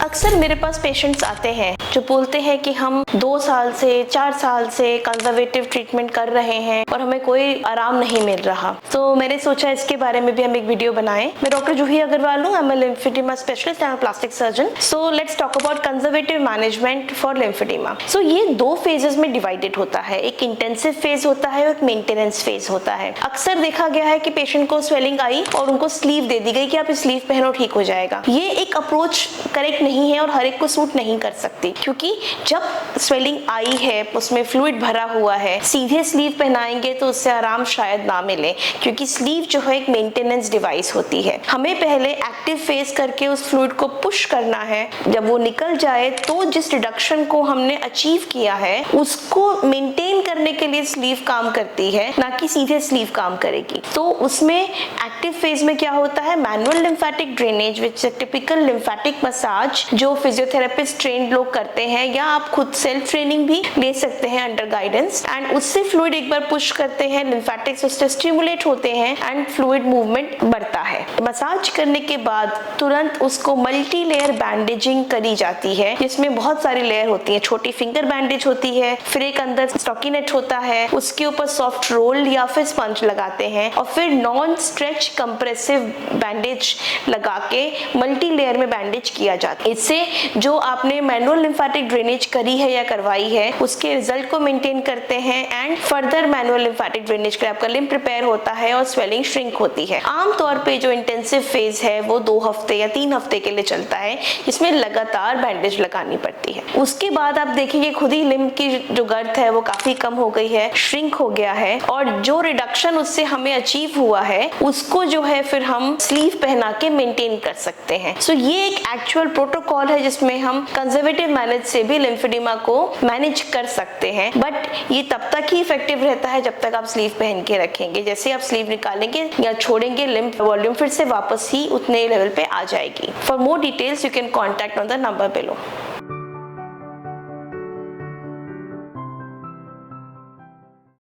अक्सर मेरे पास पेशेंट्स आते हैं जो बोलते हैं कि हम 2 साल से 4 साल से कंजर्वेटिव ट्रीटमेंट कर रहे हैं और हमें कोई आराम नहीं मिल रहा। तो मैंने सोचा इसके बारे में भी हम एक वीडियो बनाएं। मैं डॉक्टर जूही अग्रवाल हूँ, I am a lymphedema specialist and plastic surgeon. So let's talk about conservative management for lymphedema. So ये 2 फेजेस में डिवाइडेड होता है, एक इंटेंसिव फेज होता है और एक मेंटेनेंस फेज होता है। अक्सर देखा गया है कि पेशेंट को स्वेलिंग आई और उनको स्लीव दे दी गई कि आप स्लीव पहनो ठीक हो जाएगा। ये एक अप्रोच करेक्ट नहीं है और हर एक को सूट नहीं कर सकती, क्योंकि जब स्वेलिंग आई है उसमें फ्लूइड भरा हुआ है, सीधे स्लीव पहनाएंगे तो उससे आराम शायद ना मिले, क्योंकि स्लीव जो है एक मेंटेनेंस डिवाइस होती है। हमें पहले एक्टिव फेस करके उस फ्लूइड को पुश करना है। जब वो निकल जाए तो जिस रिडक्शन को हमने अचीव किया है उसको मेंटेन करने के लिए स्लीव काम करती है, ना कि सीधे स्लीव काम करेगी। तो उसमें एक्टिव फेज में क्या होता है, मैनुअल लिम्फेटिक ड्रेनेज विच टिपिकल लिम्फेटिक मसाज जो फिजियोथेरेपिस्ट ट्रेन्ड लोग करते हैं, या आप खुद सेल्फ ट्रेनिंग भी ले सकते हैं अंडर गाइडेंस। एंड उससे फ्लूइड एक बार पुश करते हैं, लिम्फेटिक सिस्टम स्टिमुलेट होते हैं एंड फ्लूइड मूवमेंट बढ़ता है। मसाज करने के बाद तुरंत उसको मल्टी लेयर बैंडेजिंग करी जाती है, जिसमें बहुत सारी लेयर होती है। छोटी फिंगर बैंडेज होती है, फिर एक अंदर स्टॉकीनेट होता है, उसके ऊपर सॉफ्ट रोल या फिर स्पंज लगाते हैं और फिर नॉन स्ट्रेच कंप्रेसिव बैंडेज लगा के मल्टी लेयर में बैंडेज किया जाता है। इससे जो आपने मैनुअल लिम्फेटिक ड्रेनेज करी है या करवाई है उसके रिजल्ट को मेंटेन करते हैं and further manual lymphatic drainage कर आपका लिम्फ प्रिपेयर होता है और स्वेलिंग श्रिंक होती है। आमतौर पे जो इंटेंसिव फेज है वो 2 हफ्ते या 3 हफ्ते के लिए चलता है, जिसमें लगातार बैंडेज लगानी पड़ती है। उसके बाद आप देखेंगे खुद ही लिम्फ की जो गर्थ है वो काफी कम हो गई है, श्रिंक हो गया है, और जो रिडक्शन उससे हमें अचीव हुआ है उसको जो है फिर हम स्लीव पहना के मेंटेन कर सकते हैं। सो ये एक एक्चुअल प्रोटोकॉल है जिसमें हम कंजर्वेटिव मैनेज से भी लिम्फेडिमा को मैनेज कर सकते हैं, बट ये तब तक ही इफेक्टिव रहता है जब तक आप स्लीव पहन के रखेंगे। जैसे आप स्लीव निकालेंगे या छोड़ेंगे, लिम्फ वॉल्यूम फिर से वापस ही उतने लेवल पे आ जाएगी। For more details you can contact on the number below.